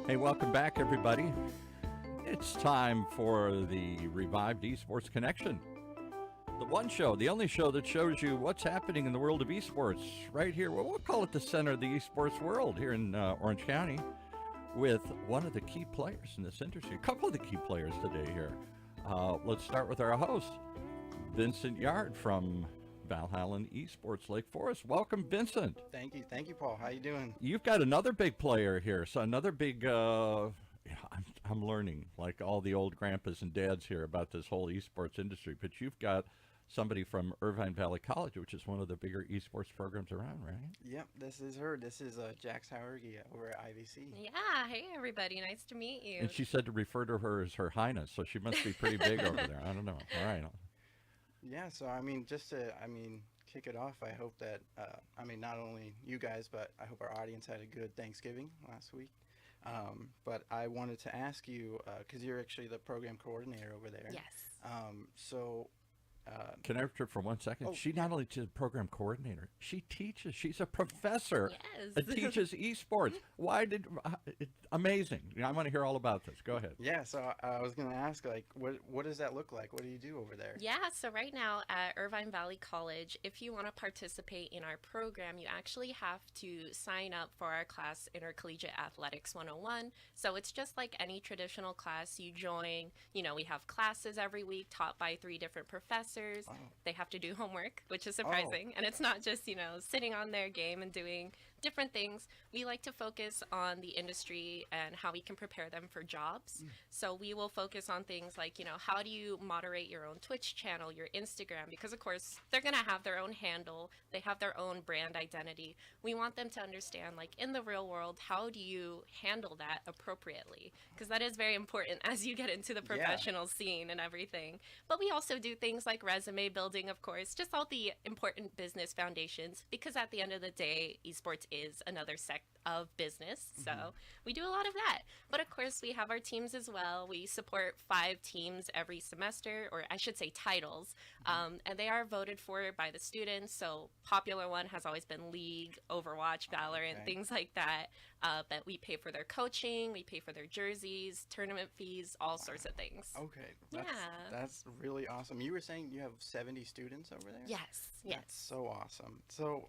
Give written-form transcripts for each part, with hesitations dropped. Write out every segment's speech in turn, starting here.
Hey, welcome back, everybody. It's time for the revived Esports Connection. The one show, the only show that shows you what's happening in the world of esports right here. Well, we'll call it the center of the esports world here in Orange County with one of the key players in this industry. A couple of the key players today here. Let's start with our host, Vincent Yard from Valhalla Esports Lake Forest. Welcome, Vincent. Thank you, Paul. How you doing? You've got another big player here, so another big. I'm learning like all the old grandpas and dads here about this whole esports industry. But you've got somebody from Irvine Valley College, which is one of the bigger esports programs around, right? Yep, this is her. This is Jax Hauergia over at IVC. Yeah, hey everybody, nice to meet you. And she said to refer to her as Her Highness, so she must be pretty big over there. I don't know. All right. Yeah, so I mean, just to kick it off, I hope that not only you guys, but I hope our audience had a good Thanksgiving last week. But I wanted to ask you, because you're actually the program coordinator over there. Yes. Can I interrupt for 1 second? Oh, she not only is a program coordinator, she teaches. She's a professor Yes. that teaches esports. Amazing. I want to hear all about this. Go ahead. Yeah, so I was going to ask, like, what does that look like? What do you do over there? Yeah, so right now at Irvine Valley College, if you want to participate in our program, you actually have to sign up for our class, Intercollegiate Athletics 101. So it's just like any traditional class you join. You know, we have classes every week taught by 3 different professors. Oh. They have to do homework, which is surprising. And it's not just, sitting on their game and doing different things. We like to focus on the industry and how we can prepare them for jobs. So we will focus on things like, how do you moderate your own Twitch channel, your Instagram? Because, of course, they're going to have their own handle. They have their own brand identity. We want them to understand, like, in the real world, how do you handle that appropriately? Because that is very important as you get into the professional scene and everything. But we also do things like resume building, of course, just all the important business foundations, because at the end of the day, esports is another sect of business. So we do a lot of that. But of course, we have our teams as well. We support 5 teams every semester, or I should say titles, and they are voted for by the students. So popular one has always been League, Overwatch, Valorant, things like that. But we pay for their coaching, we pay for their jerseys, tournament fees, all sorts of things. Okay. That's really awesome. You were saying you have 70 students over there? Yes. That's so awesome. So,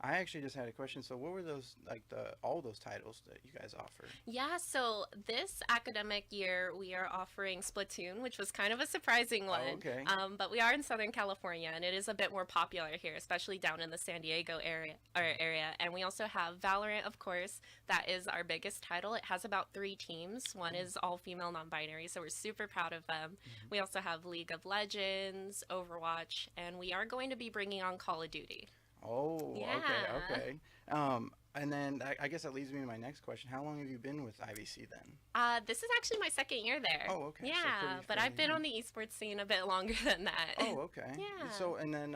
I actually just had a question. So what were those, like all those titles that you guys offer? Yeah, so this academic year we are offering Splatoon, which was kind of a surprising one. Oh, okay. But we are in Southern California, and it is a bit more popular here, especially down in the San Diego area. And we also have Valorant, of course. That is our biggest title. It has about 3 teams. One is all female, non-binary, so we're super proud of them. We also have League of Legends, Overwatch, and we are going to be bringing on Call of Duty. Oh, Yeah. okay. And then I guess that leads me to my next question. How long have you been with IVC then? This is actually my 2nd year there. Oh, okay. Yeah, So but I've been on the esports scene a bit longer than that. Oh, okay. Yeah. So, and then,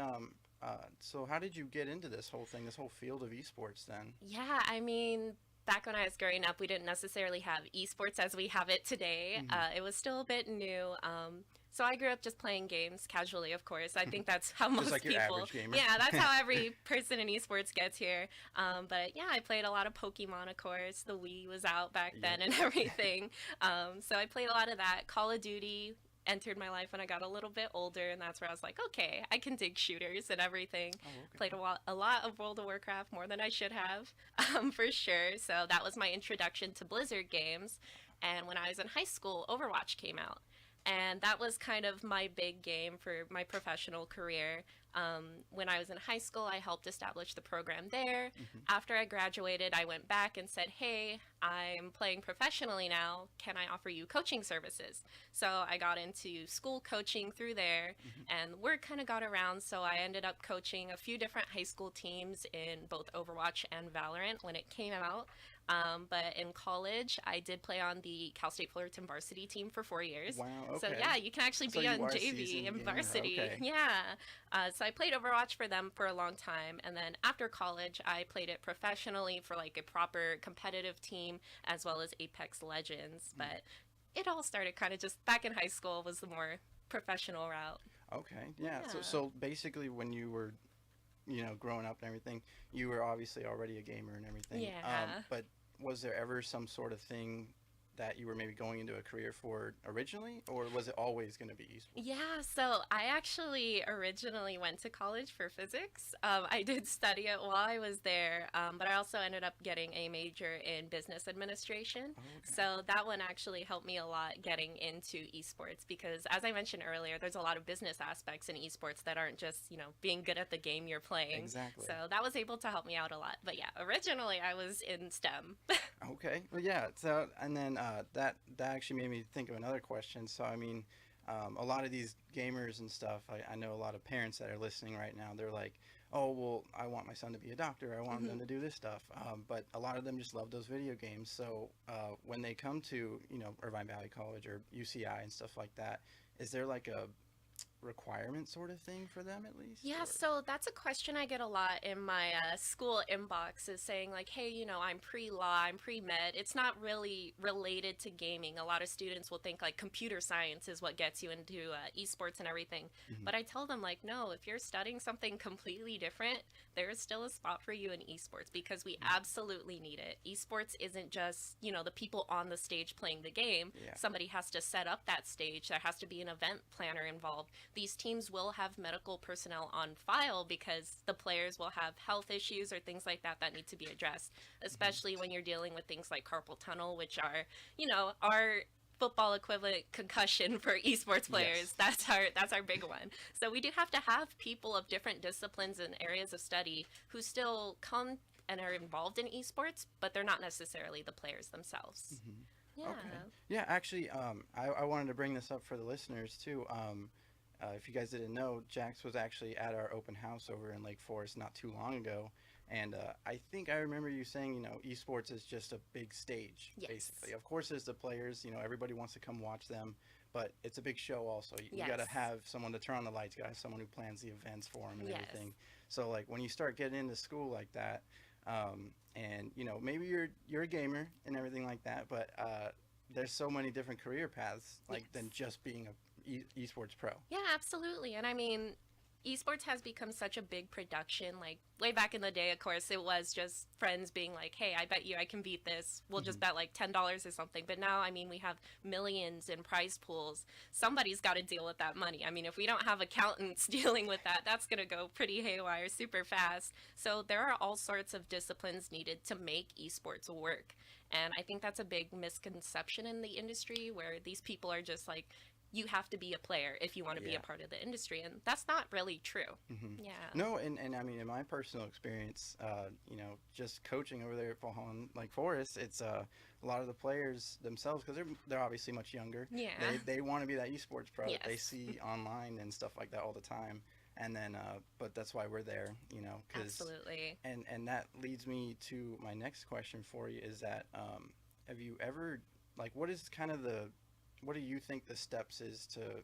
so how did you get into this whole thing, this whole field of esports then? Yeah, I mean, back when I was growing up, we didn't necessarily have esports as we have it today. It was still a bit new. So I grew up just playing games casually, of course. I think that's how most like people. Your average gamer. Yeah, that's how every person in esports gets here. But yeah, I played a lot of Pokemon, of course. The Wii was out back then and everything. So I played a lot of that. Call of Duty entered my life when I got a little bit older, and that's where I was like, okay, I can dig shooters and everything. Oh, okay. Played a lot of World of Warcraft, more than I should have, for sure. So that was my introduction to Blizzard games. And when I was in high school, Overwatch came out. And that was kind of my big game for my professional career. When I was in high school, I helped establish the program there. After I graduated, I went back and said, hey, I'm playing professionally now. Can I offer you coaching services? So I got into school coaching through there, and word kind of got around. So I ended up coaching a few different high school teams in both Overwatch and Valorant when it came out. But in college, I did play on the Cal State Fullerton varsity team for 4 years. Wow, okay. So yeah, you can actually be on JV and varsity. Okay. Yeah. So I played Overwatch for them for a long time. And then after college, I played it professionally for like a proper competitive team as well as Apex Legends. But it all started kind of just back in high school was the more professional route. Okay, yeah. So, Yeah. so basically, when you were, growing up and everything, you were obviously already a gamer and everything. Yeah. But was there ever some sort of thing that you were maybe going into a career for originally, or was it always going to be esports? Yeah, so I actually originally went to college for physics. I did study it while I was there, but I also ended up getting a major in business administration. Oh, okay. So that one actually helped me a lot getting into esports because, as I mentioned earlier, there's a lot of business aspects in esports that aren't just, being good at the game you're playing. Exactly. So that was able to help me out a lot. But yeah, originally I was in STEM. Okay. Well, yeah. So, and then that actually made me think of another question. So, I mean, a lot of these gamers and stuff, I know a lot of parents that are listening right now. They're like, "Oh, well, I want my son to be a doctor. I want them to do this stuff." But a lot of them just love those video games. So, when they come to, Irvine Valley College or UCI and stuff like that, is there like a requirement sort of thing for them at least? Yeah, Or- so that's a question I get a lot in my school inbox is saying, like, hey, I'm pre law, I'm pre med. It's not really related to gaming. A lot of students will think like computer science is what gets you into esports and everything. Mhm. But I tell them, like, no, if you're studying something completely different, there is still a spot for you in esports because we absolutely need it. Esports isn't just, the people on the stage playing the game. Yeah. Somebody has to set up that stage. There has to be an event planner involved. These teams will have medical personnel on file because the players will have health issues or things like that that need to be addressed, especially when you're dealing with things like carpal tunnel, which are, our football equivalent concussion for esports players. Yes. That's our big one. So we do have to have people of different disciplines and areas of study who still come and are involved in esports, but they're not necessarily the players themselves. Mhm. Yeah. Okay. Yeah, actually, I wanted to bring this up for the listeners too. If you guys didn't know, Jax was actually at our open house over in Lake Forest not too long ago. And I think I remember you saying, esports is just a big stage, Yes. basically. Of course, there's the players, everybody wants to come watch them, but it's a big show also. You got to Yes. have someone to turn on the lights, you got to have someone who plans the events for them and Yes. everything. So, like, when you start getting into school like that, and, maybe you're a gamer and everything like that, but there's so many different career paths, like, than Yes. just being a esports pro. Yeah, absolutely. And I mean, esports has become such a big production. Like, way back in the day, of course, it was just friends being like, hey, I bet you I can beat this. We'll just bet like $10 or something. But now, I mean, we have millions in prize pools. Somebody's got to deal with that money. I mean, if we don't have accountants dealing with that, that's going to go pretty haywire super fast. So there are all sorts of disciplines needed to make esports work. And I think that's a big misconception in the industry where these people are just like, you have to be a player if you want to be Yeah. a part of the industry, and that's not really true. Hmm. Yeah. No, and I mean, in my personal experience, just coaching over there at Fallen Lake Forest, it's a lot of the players themselves, because they're obviously much younger. Yeah. They want to be that esports pro that they Yes. see online and stuff like that all the time. And then, but that's why we're there, 'cause- Absolutely. and that leads me to my next question for you is that, have you ever, like, what do you think the steps is to,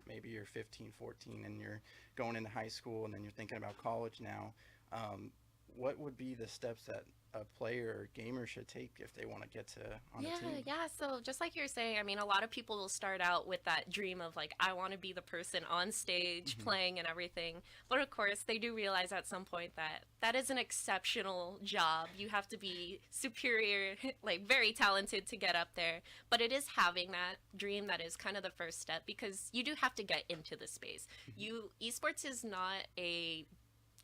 maybe you're 15, 14 and you're going into high school and then you're thinking about college now. What would be the steps that a player or gamer should take if they want to get to on a team? Yeah. So just like you're saying, I mean, a lot of people will start out with that dream of like, I want to be the person on stage playing and everything. But of course, they do realize at some point that that is an exceptional job. You have to be superior, like very talented to get up there. But it is having that dream that is kind of the first step because you do have to get into the space. Esports is not a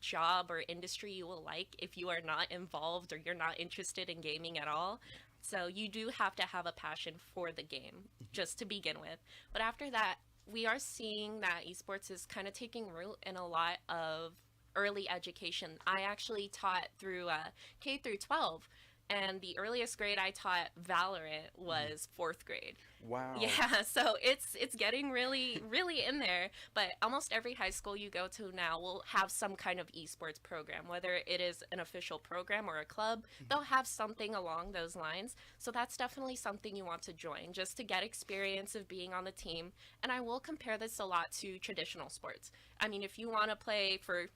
job or industry you will like if you are not involved or you're not interested in gaming at all. So you do have to have a passion for the game just to begin with. But after that, we are seeing that esports is kind of taking root in a lot of early education. I actually taught through K through 12. And the earliest grade I taught Valorant was fourth grade. Wow. Yeah, so it's getting really in there. But almost every high school you go to now will have some kind of esports program, whether it is an official program or a club. They'll have something along those lines. So that's definitely something you want to join, just to get experience of being on the team. And I will compare this a lot to traditional sports. I mean, if you want to play for,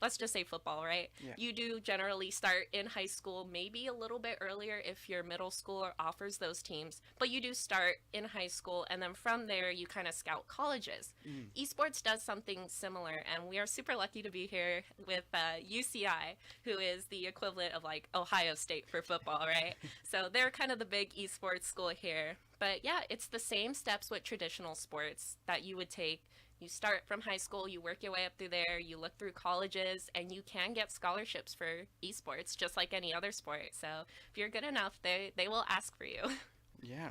let's just say football, right? Yeah. You do generally start in high school, maybe a little bit earlier if your middle school offers those teams, but you do start in high school, and then from there you kind of scout colleges. Esports does something similar, and we are super lucky to be here with UCI, who is the equivalent of like Ohio State for football, right? So they're kind of the big esports school here. But yeah, it's the same steps with traditional sports that you would take. You start from high school, you work your way up through there, you look through colleges, and you can get scholarships for esports just like any other sport. So if you're good enough, they will ask for you. Yeah,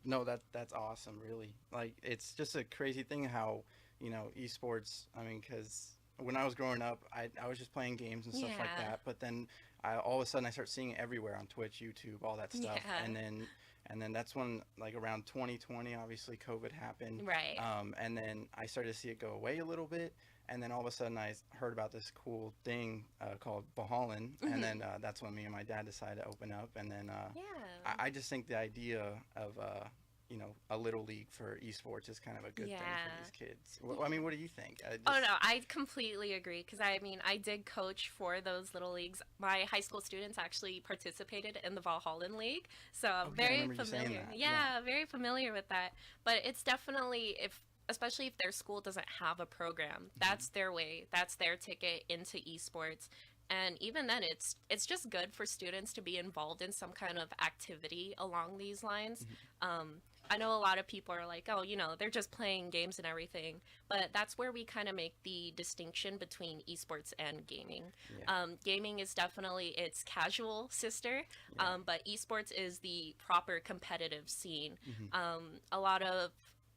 no, that's awesome, really. Like, it's just a crazy thing how, esports, I mean, because when I was growing up, I was just playing games and stuff like Yeah. that, but then all of a sudden I start seeing it everywhere on Twitch, YouTube, all that stuff. Yeah. And then that's when, like, around 2020, obviously COVID happened. Right. And then I started to see it go away a little bit. And then all of a sudden I heard about this cool thing called Bahallen. And then that's when me and my dad decided to open up. And then Yeah. I just think the idea of, a little league for esports is kind of a good thing for these kids. I mean, what do you think? Oh no, I completely agree, because I mean, I did coach for those little leagues. My high school students actually participated in the Valhallen League, so I'm Okay, I very remember you saying familiar. that, Yeah, very familiar with that. But it's definitely, especially if their school doesn't have a program, that's their way. That's their ticket into esports. And even then, it's just good for students to be involved in some kind of activity along these lines. I know a lot of people are like, oh, they're just playing games and everything, but that's where we kind of make the distinction between esports and gaming. Yeah. Gaming is definitely its casual sister, Yeah. but esports is the proper competitive scene. Mhm. A lot of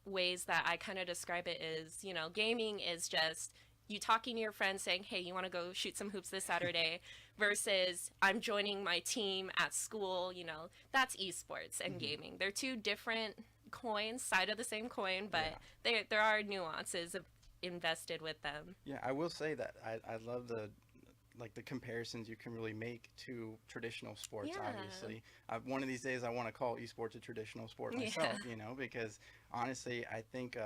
ways that I kind of describe it is, gaming is just you talking to your friends saying, hey, you want to go shoot some hoops this Saturday, versus I'm joining my team at school. That's esports and gaming. They're two different coins, side of the same coin, but there are nuances invested with them. Yeah, I will say that I love the comparisons you can really make to traditional sports. Yeah. Obviously, one of these days I want to call esports a traditional sport myself. Because honestly, I think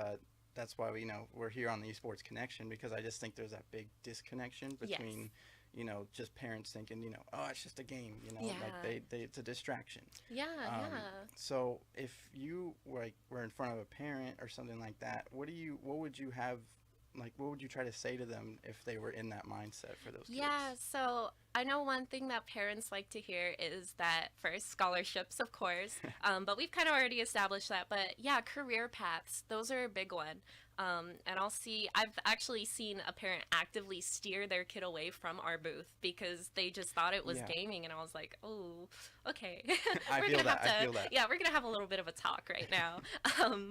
that's why we're here on the Esports Connection, because I just think there's that big disconnection between just parents thinking oh, it's just a game, Yeah. like it's a distraction. Yeah, So if you were in front of a parent or something like that, what would you have, like, what would you try to say to them if they were in that mindset for those kids? Yeah, so I know one thing that parents like to hear is that first, scholarships, of course, but we've kind of already established that. But yeah, career paths, those are a big one. And I've actually seen a parent actively steer their kid away from our booth because they just thought it was Yeah. gaming. And I was like, oh, okay. I feel that. Yeah, we're going to have a little bit of a talk right now.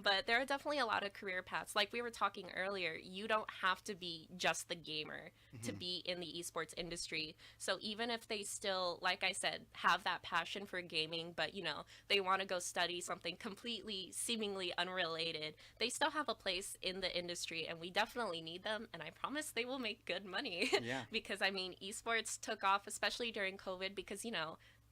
But there are definitely a lot of career paths. Like we were talking earlier, you don't have to be just the gamer to be in the esports industry. So even if they still, like I said, have that passion for gaming, but they want to go study something completely seemingly unrelated, they still have a place in the industry, and we definitely need them, and I promise they will make good money. Yeah. Because I mean, esports took off, especially during COVID, because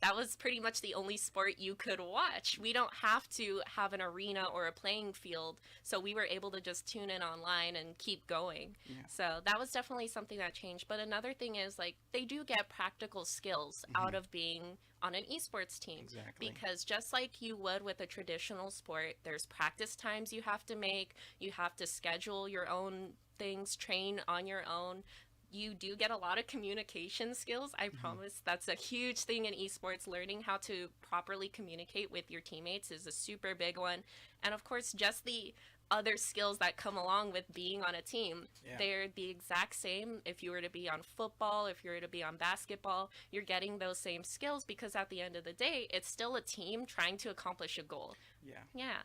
that was pretty much the only sport you could watch. We don't have to have an arena or a playing field, so we were able to just tune in online and keep going. Yeah. So that was definitely something that changed. But another thing is, like, they do get practical skills out of being on an esports team. Exactly. Because just like you would with a traditional sport, there's practice times you have to make, you have to schedule your own things, train on your own. You do get a lot of communication skills. I promise that's a huge thing in esports. Learning how to properly communicate with your teammates is a super big one. And of course, just the other skills that come along with being on a team. Yeah. They're the exact same. If you were to be on football, if you were to be on basketball, you're getting those same skills, because at the end of the day, it's still a team trying to accomplish a goal. Yeah. Yeah.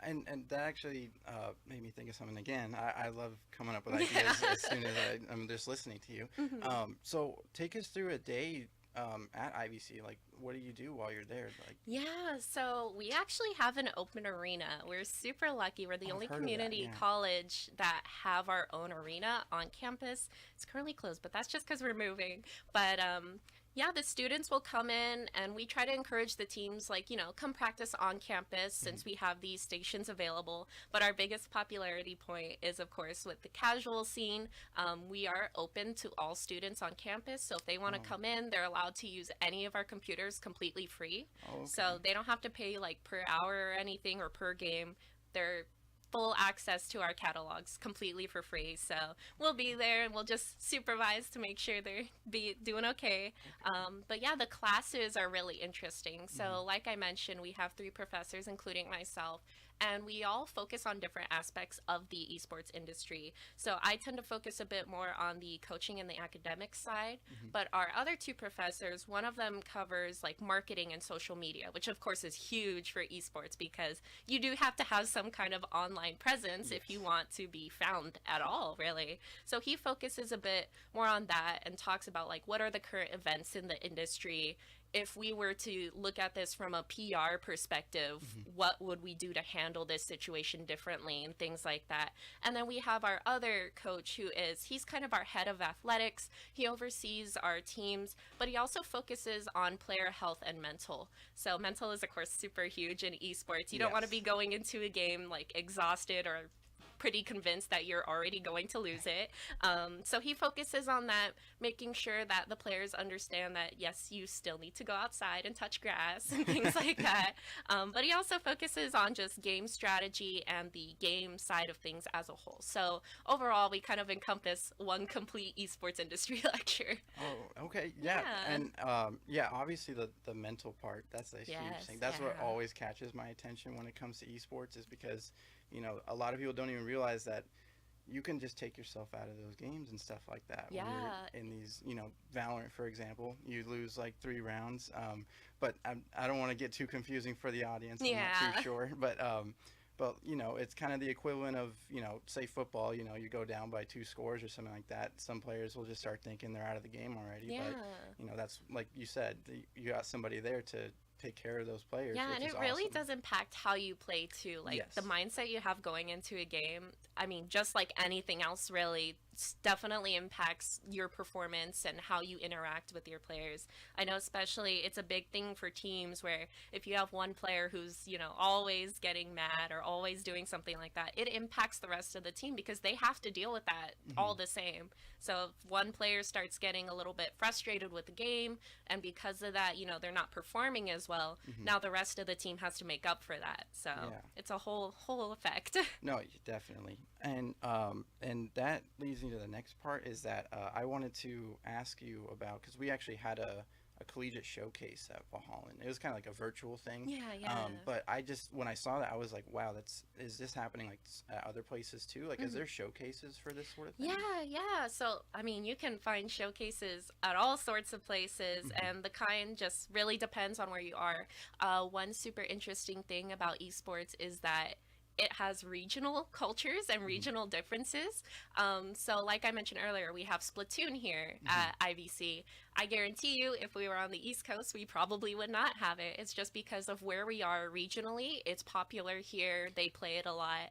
And that actually made me think of something again. I love coming up with ideas as soon as I'm just listening to you. So take us through a day at IVC. Like, what do you do while you're there? Like, Yeah, so we actually have an open arena. We're super lucky. We're the I've only heard of that, community yeah. college that have our own arena on campus. It's currently closed, but that's just because we're moving. But Yeah, the students will come in and we try to encourage the teams, like, come practice on campus since we have these stations available. But our biggest popularity point is, of course, with the casual scene. We are open to all students on campus. So if they want to Oh, come in, they're allowed to use any of our computers completely free. oh, So okay. they don't have to pay like per hour or anything or per game. They're full access to our catalogs completely for free. So we'll be there and we'll just supervise to make sure they're doing okay. But yeah, the classes are really interesting. Hmm. So like I mentioned, we have three professors, including myself. And we all focus on different aspects of the esports industry. So I tend to focus a bit more on the coaching and the academic side. Hmm. But our other two professors, one of them covers like marketing and social media, which of course is huge for esports because you do have to have some kind of online presence if you Yes. want to be found at all, really. So he focuses a bit more on that and talks about like what are the current events in the industry. If we were to look at this from a PR perspective, Hmm. what would we do to handle this situation differently and things like that. And then we have our other coach he's kind of our head of athletics. He oversees our teams, but he also focuses on player health and mental. So mental is of course super huge in esports. You don't want to be Yes. going into a game like exhausted or pretty convinced that you're already going to lose it. So he focuses on that, making sure that the players understand that yes, you still need to go outside and touch grass and things like that. But he also focuses on just game strategy and the game side of things as a whole. So overall, we kind of encompass one complete esports industry lecture. Oh, okay. Yeah. Yeah. And yeah, obviously the mental part, that's a huge Yes. thing. That's what Yeah. always catches my attention when it comes to esports is because, a lot of people don't even realize that you can just take yourself out of those games and stuff like that when you're Yeah. in these, Valorant, for example, you lose like 3 rounds. But I don't want to get too confusing for the audience. I'm not too Yeah. sure, but it's kind of the equivalent of, say football. You go down by 2 scores or something like that. Some players will just start thinking they're out of the game already. Yeah. But that's like you said, you got somebody there to take care of those players, Yeah, which and is it really awesome. does impact how you play too. Like the Yes. mindset you have going into a game, I mean, just like anything else, really, definitely impacts your performance and how you interact with your players. I know, especially, it's a big thing for teams where if you have one player who's, always getting mad or always doing something like that, it impacts the rest of the team because they have to deal with that Hmm. all the same. So if one player starts getting a little bit frustrated with the game, and because of that, they're not performing as well, Hmm. now the rest of the team has to make up for that. So Yeah. it's a whole effect. No, definitely. And that leads me to the next part is that I wanted to ask you about because we actually had a collegiate showcase at Valhalla. It was kind of like a virtual thing. Yeah, yeah. But I just when I saw that I was like, wow, is this happening like at other places too? Like, is Mhm. there showcases for this sort of thing? Yeah, yeah. So, I mean, you can find showcases at all sorts of places, Hmm. and the kind just really depends on where you are. One super interesting thing about esports is that it has regional cultures and Hmm. regional differences. So, like I mentioned earlier, we have Splatoon here Hmm. at IVC. I guarantee you, if we were on the East Coast, we probably would not have it. It's just because of where we are regionally. It's popular here. They play it a lot.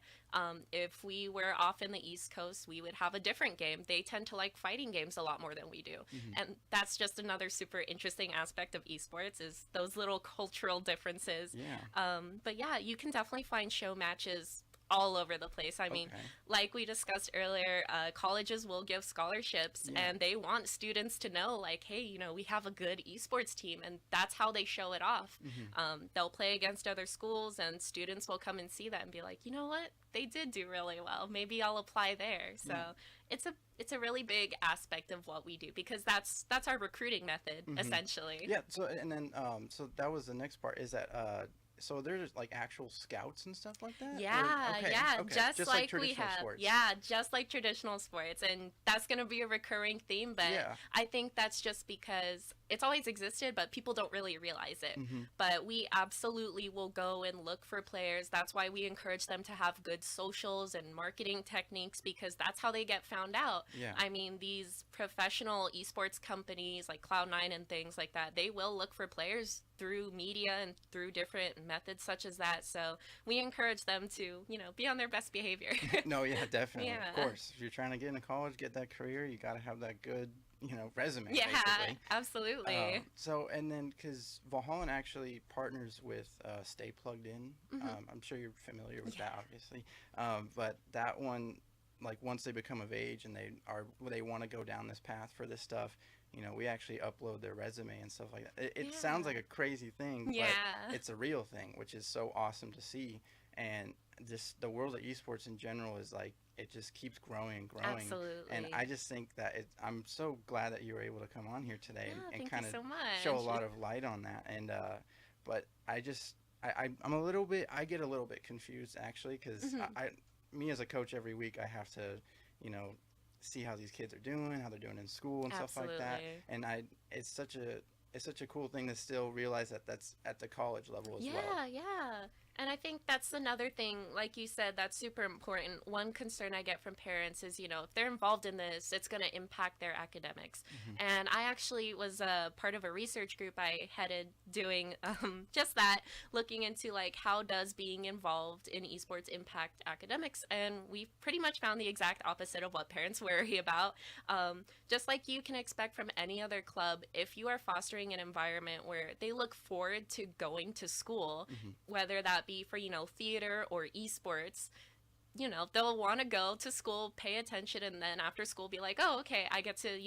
If we were off in the East Coast, we would have a different game. They tend to like fighting games a lot more than we do. Hmm. And that's just another super interesting aspect of esports is those little cultural differences. Yeah. But yeah, you can definitely find show matches all over the place. I mean, Okay. like we discussed earlier, colleges will give scholarships Yeah. and they want students to know, like, hey, we have a good esports team, and that's how they show it off. Hmm. They'll play against other schools, and students will come and see that and be like, you know what? They did do really well. Maybe I'll apply there. So Yeah. it's a really big aspect of what we do because that's our recruiting method Hmm. essentially. Yeah. So and then so that was the next part is that so there's like actual scouts and stuff like that? Yeah, Okay, yeah, okay. just Just like like we traditional have. sports. Yeah, just like traditional sports. And that's going to be a recurring theme, but Yeah. I think that's just because it's always existed, but people don't really realize it. Hmm. But we absolutely will go and look for players. That's why we encourage them to have good socials and marketing techniques because that's how they get found out. Yeah. I mean, these professional esports companies like Cloud9 and things like that, they will look for players through media and through different methods such as that. So we encourage them to, be on their best behavior. No, yeah, definitely. Of Yeah. course. If you're trying to get into college, get that career, you got to have that good, resume. Yeah, Basically. absolutely. So, and then because Valhalla actually partners with Stay Plugged In. I'm sure you're familiar with that, obviously. But that one, like once they become of age and they want to go down this path for this stuff, we actually upload their resume and stuff like that. It sounds like a crazy thing, Yeah. but it's a real thing, which is so awesome to see. And just the world of esports in general is like, it just keeps growing and growing. Absolutely. And I just think that I'm so glad that you were able to come on here today and kind of so much. show a lot of light on that. And but I'm a little bit, I get a little bit confused actually, because me as a coach every week, I have to see how these kids are doing, how they're doing in school and stuff like that. And it's such a cool thing to still realize that that's at the college level as well. Yeah. And I think that's another thing, like you said, that's super important. One concern I get from parents is, if they're involved in this, it's going to impact their academics. And I actually was a part of a research group I headed doing just that, looking into like how does being involved in esports impact academics. And we pretty much found the exact opposite of what parents worry about. Just like you can expect from any other club, if you are fostering an environment where they look forward to going to school, whether that be for theater or esports, they'll want to go to school, pay attention, and then after school be like, oh, okay, I get to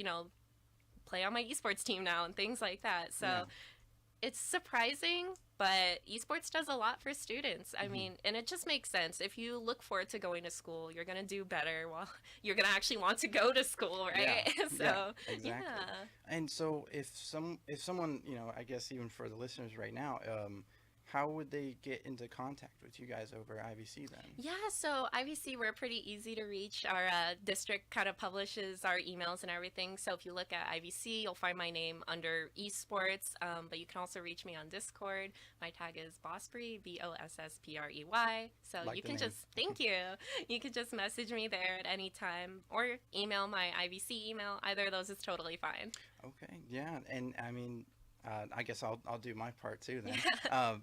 play on my esports team now and things like that. So it's surprising, but esports does a lot for students. I mean, and it just makes sense. If you look forward to going to school, you're going to do better. Well, you're going to actually want to go to school, right? So exactly. And so if someone, I guess even for the listeners right now, how would they get into contact with you guys over at IVC then? Yeah, so IVC, we're pretty easy to reach. Our district kind of publishes our emails and everything. So if you look at IVC, you'll find my name under Esports. But you can also reach me on Discord. My tag is Bosprey, Bossprey. So you can just, thank you. You can just message me there at any time or email my IVC email. Either of those is totally fine. Okay, yeah. And I mean, I guess I'll do my part too then.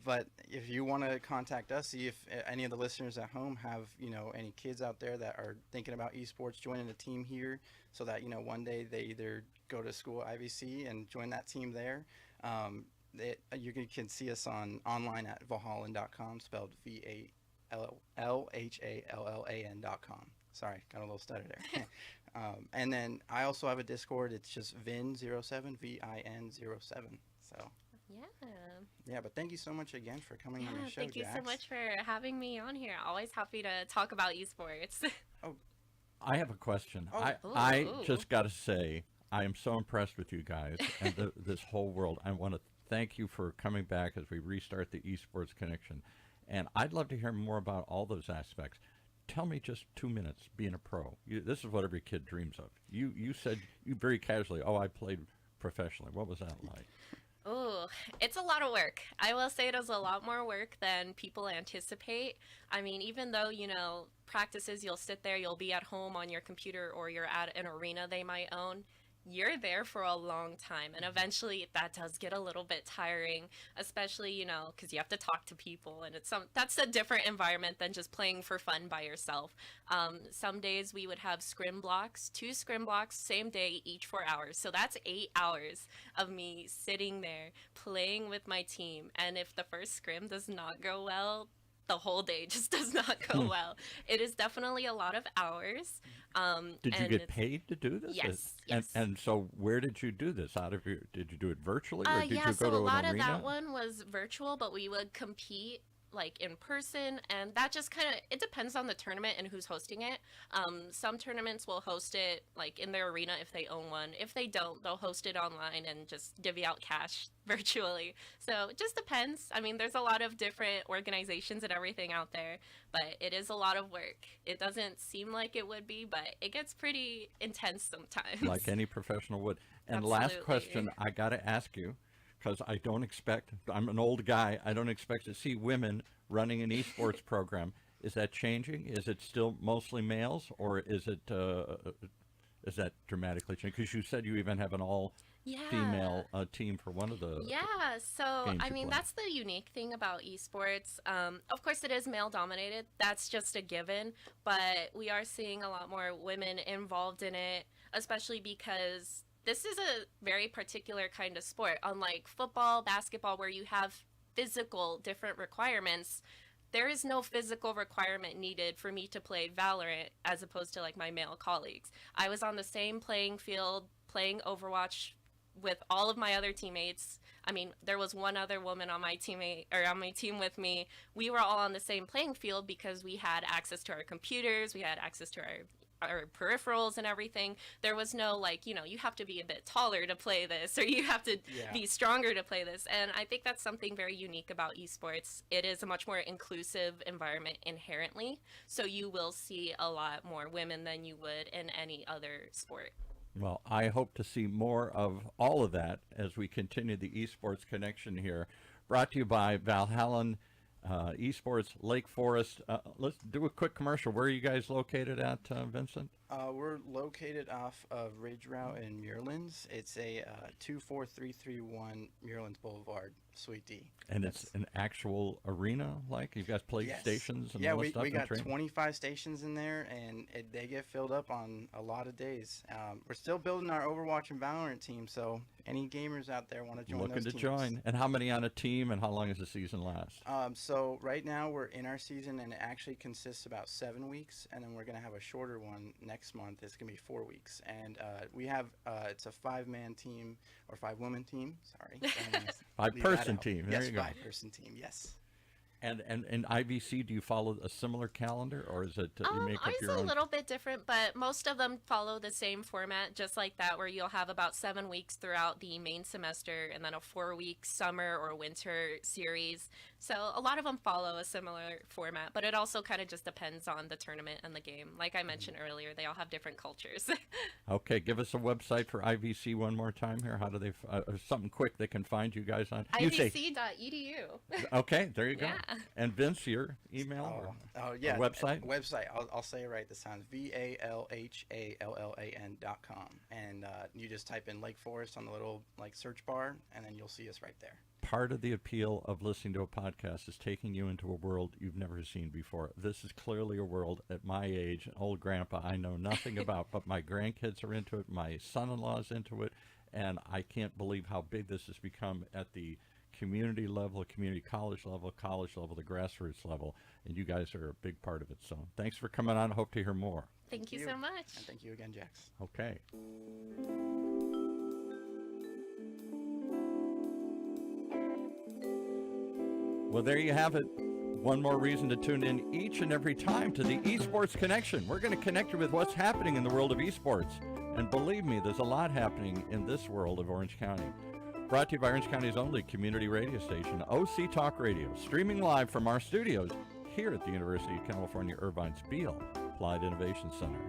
But if you want to contact us, see if any of the listeners at home have any kids out there that are thinking about esports, joining a team here, so that one day they either go to school at IVC and join that team there. You can see us online at valhallan.com, spelled VALHALLAN.com. Sorry, got a little stutter there. And then I also have a Discord. It's just VIN07, VIN07. So yeah, but thank you so much again for coming on the show, thank you Jax. so much for having me on here. Always happy to talk about esports. I have a question. I just got to say, I am so impressed with you guys and this whole world. I want to thank you for coming back as we restart the Esports Connection. And I'd love to hear more about all those aspects. Tell me just 2 minutes being a pro. This is what every kid dreams of. You said you very casually, I played professionally. What was that like? Oh, it's a lot of work. I will say it is a lot more work than people anticipate. I mean, even though, practices, you'll sit there, you'll be at home on your computer, or you're at an arena they might own. You're there for a long time, and eventually that does get a little bit tiring, especially, because you have to talk to people, and that's a different environment than just playing for fun by yourself. Some days we would have scrim blocks, 2 scrim blocks, same day, each 4 hours. So that's 8 hours of me sitting there playing with my team, and if the first scrim does not go well, the whole day just does not go well. It is definitely a lot of hours. Did you get paid to do this? Yes. And so where did you do this? Did you do it virtually, or did you go to an arena? So a lot of that one was virtual, but we would compete like in person, and that just it depends on the tournament and who's hosting it. Some tournaments will host it like in their arena if they own one. If they don't, they'll host it online and just divvy out cash virtually. So it just depends. I mean, there's a lot of different organizations and everything out there, but it is a lot of work. It doesn't seem like it would be, but it gets pretty intense sometimes. Like any professional would. And Absolutely. Last question I got to ask you, because I'm an old guy, I don't expect to see women running an esports program. Is that changing? Is it still mostly males, or is that dramatically changing? Because you said you even have an all-female team for one of the so I mean, that's the unique thing about esports. Of course, it is male-dominated. That's just a given, but we are seeing a lot more women involved in it, especially because this is a very particular kind of sport. Unlike football, basketball, where you have physical different requirements, there is no physical requirement needed for me to play Valorant as opposed to like my male colleagues. I was on the same playing field playing Overwatch with all of my other teammates. I mean, there was one other woman on my team with me. We were all on the same playing field because we had access to our computers, we had access to our peripherals and everything. There was no like, you have to be a bit taller to play this, or you have to be stronger to play this. And I think that's something very unique about esports. It is a much more inclusive environment inherently, so you will see a lot more women than you would in any other sport. Well, I hope to see more of all of that as we continue the Esports Connection here. Brought to you by Valhallen Esports, Lake Forest. Let's do a quick commercial. Where are you guys located at, Vincent? We're located off of Ridge Route in Muirlands. It's a 24331 Muirlands Boulevard, Suite D. And it's an actual arena, like? You guys play stations and all that stuff? Yeah, we got 25 stations in there, and they get filled up on a lot of days. We're still building our Overwatch and Valorant team, so any gamers out there want to join those teams. Join. And how many on a team, and how long does the season last? So right now we're in our season, and it actually consists about 7 weeks, and then we're going to have a shorter one next month. It's going to be 4 weeks, and we have it's a 5-man team or 5-woman team. Sorry, 5-person team. There Yes, you go. 5-person team. Yes. And in IVC, do you follow a similar calendar, or is it you make up your own? Ours is a little bit different, but most of them follow the same format, just like that, where you'll have about 7 weeks throughout the main semester, and then a 4-week summer or winter series. So a lot of them follow a similar format, but it also kind of just depends on the tournament and the game. Like I mentioned earlier, they all have different cultures. Okay, give us a website for IVC one more time here. How do they, something quick they can find you guys on? IVC.edu. Okay, there you go. Yeah. And Vince, your email Yeah, website? Website. I'll say it right this time. VALHALLAN.com, and you just type in Lake Forest on the little search bar, and then you'll see us right there. Part of the appeal of listening to a podcast is taking you into a world you've never seen before. This is clearly a world at my age, old grandpa, I know nothing about, but my grandkids are into it, my son-in-law's into it, and I can't believe how big this has become at the community level, community college level, the grassroots level, and you guys are a big part of it. So thanks for coming on. I hope to hear more. Thank you so much. And thank you again, Jax. Okay. Well, there you have it. One more reason to tune in each and every time to the Esports Connection. We're going to connect you with what's happening in the world of esports. And believe me, there's a lot happening in this world of Orange County. Brought to you by Orange County's only community radio station, OC Talk Radio, streaming live from our studios here at the University of California, Irvine's Beale Applied Innovation Center.